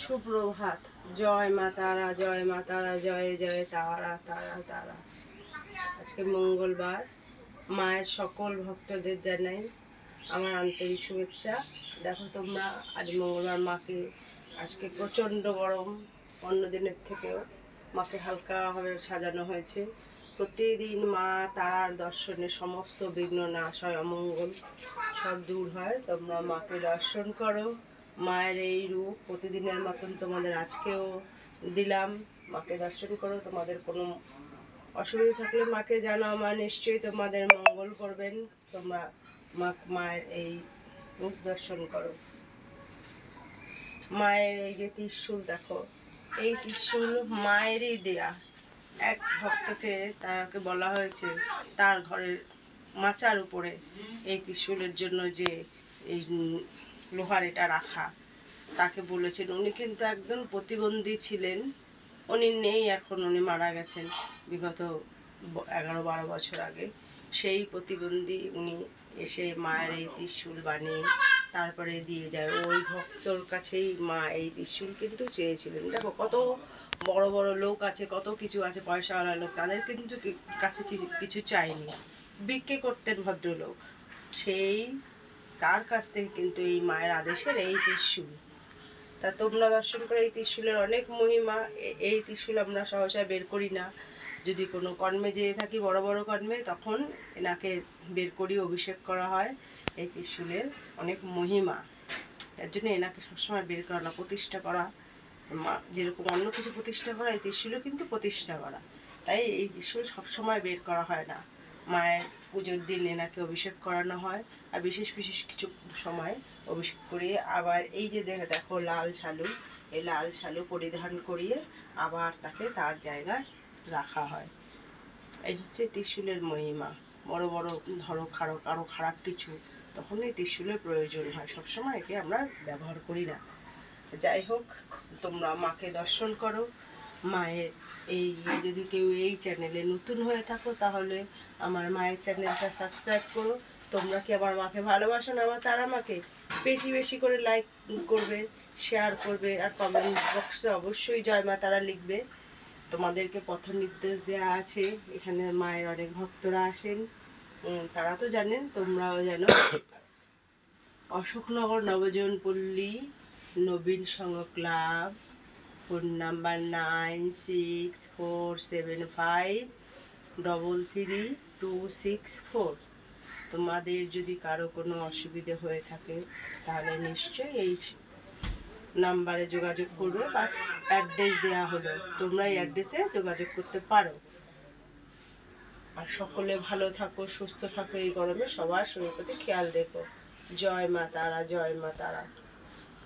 সুপ্রভাত। জয় মা তারা, জয় মা তারা, জয় জয় তারা তারা তারা। আজকে মঙ্গলবার। মায়ের সকল ভক্তদের জানাই আমার আন্তরিক শুভেচ্ছা। দেখো তোমরা, আজ মঙ্গলবার মাকে আজকে প্রচণ্ড গরম, অন্য দিনের থেকেও মাকে হালকাভাবে সাজানো হয়েছে। প্রতিদিন মা তারার দর্শনে সমস্ত বিঘ্ন নাশ হয়, অমঙ্গল সব দূর হয়। তোমরা মাকে দর্শন করো। মায়ের এই রূপ প্রতিদিনের মতন তোমাদের আজকেও দিলাম। মাকে দর্শন করো। তোমাদের কোনো অসুবিধা থাকলে মাকে জানাও, মা নিশ্চয়ই তোমাদের মঙ্গল করবেন। তোমরা মায়ের এই রূপ দর্শন করো। মায়ের এই যে ত্রিশূল দেখো, এই ত্রিশূল মায়েরই দেয়া। এক ভক্তকে তাকে বলা হয়েছে তার ঘরের মাচার উপরে এই ত্রিশূলের জন্য যে এই লোহার এটা রাখা, তাকে বলেছেন। উনি কিন্তু একদম প্রতিবন্ধী ছিলেন, উনি নেই এখন, উনি মারা গেছেন বিগত 11-12 বছর আগে। সেই প্রতিবন্ধী উনি এসে মায়ের এই ত্রিশূল বানিয়ে তারপরে দিয়ে যায়। ওই ভক্তর কাছেই মা এই ত্রিশূল কিন্তু চেয়েছিলেন। দেখো কত বড় বড় লোক আছে, কত কিছু আছে, পয়সাওয়ালা লোক, তাদের কিন্তু কাছে কিছু চাইনি, ভিক্ষে করতেন ভদ্রলোক। সেই তার কাছ থেকে কিন্তু এই মায়ের আদেশের এই ত্রিশূল। তা তোমরা দর্শন করে, এই ত্রিশূলের অনেক মহিমা। এই ত্রিশূল আমরা সহসা বের করি না। যদি কোনো কর্মে যেয়ে থাকি, বড় বড় কর্মে, তখন এনাকে বের করি, অভিষেক করা হয়। এই ত্রিশূলের অনেক মহিমা, এর জন্য এনাকে সবসময় বের করা না, প্রতিষ্ঠা করা। যেরকম অন্য কিছু প্রতিষ্ঠা করা, এই ত্রিশূলও কিন্তু প্রতিষ্ঠা করা। তাই এই ত্রিশূল সবসময় বের করা হয় না। মায়ের পুজোর দিন এনাকে অভিষেক করানো হয়, আর বিশেষ বিশেষ কিছু সময় অভিষেক করিয়ে আবার এই যে দেখো লাল শালু, এই লাল শালু পরিধান করিয়ে আবার তাকে তার জায়গায় রাখা হয়। এই হচ্ছে ত্রিশূলের মহিমা। বড় বড় ধরো আরও খারাপ কিছু, তখন এই ত্রিশূলের প্রয়োজন হয়, সবসময় একে আমরা ব্যবহার করি না। যাই হোক, তোমরা মাকে দর্শন করো। মায়ের এই যদি কেউ এই চ্যানেলে নতুন হয়ে থাকো, তাহলে আমার মায়ের চ্যানেলটা সাবস্ক্রাইব করো। তোমরা কি আমার মাকে ভালোবাসো না? আমার তারা মাকে বেশি বেশি করে লাইক করবে, শেয়ার করবে, আর কমেন্ট বক্সে অবশ্যই জয় মা তারা লিখবে। তোমাদেরকে পথ নির্দেশ দেওয়া আছে, এখানে মায়ের অনেক ভক্তরা আসেন, তারা তো জানেন, তোমরাও জানো। অশোকনগর নবজীবন পল্লী নবীন সংঘ ক্লাব, ফোন নাম্বার 9647533264। তোমাদের যদি কারো কোনো অসুবিধে হয়ে থাকে, তাহলে নিশ্চয়ই এই নাম্বারে যোগাযোগ করবে, বা অ্যাড্রেস দেওয়া হলো, তোমরা এই অ্যাড্রেসে যোগাযোগ করতে পারো। আর সকলে ভালো থাকো, সুস্থ থাকো। এই গরমে সবার শরীরের প্রতি খেয়াল রেখো। জয় মা তারা, জয় মা তারা।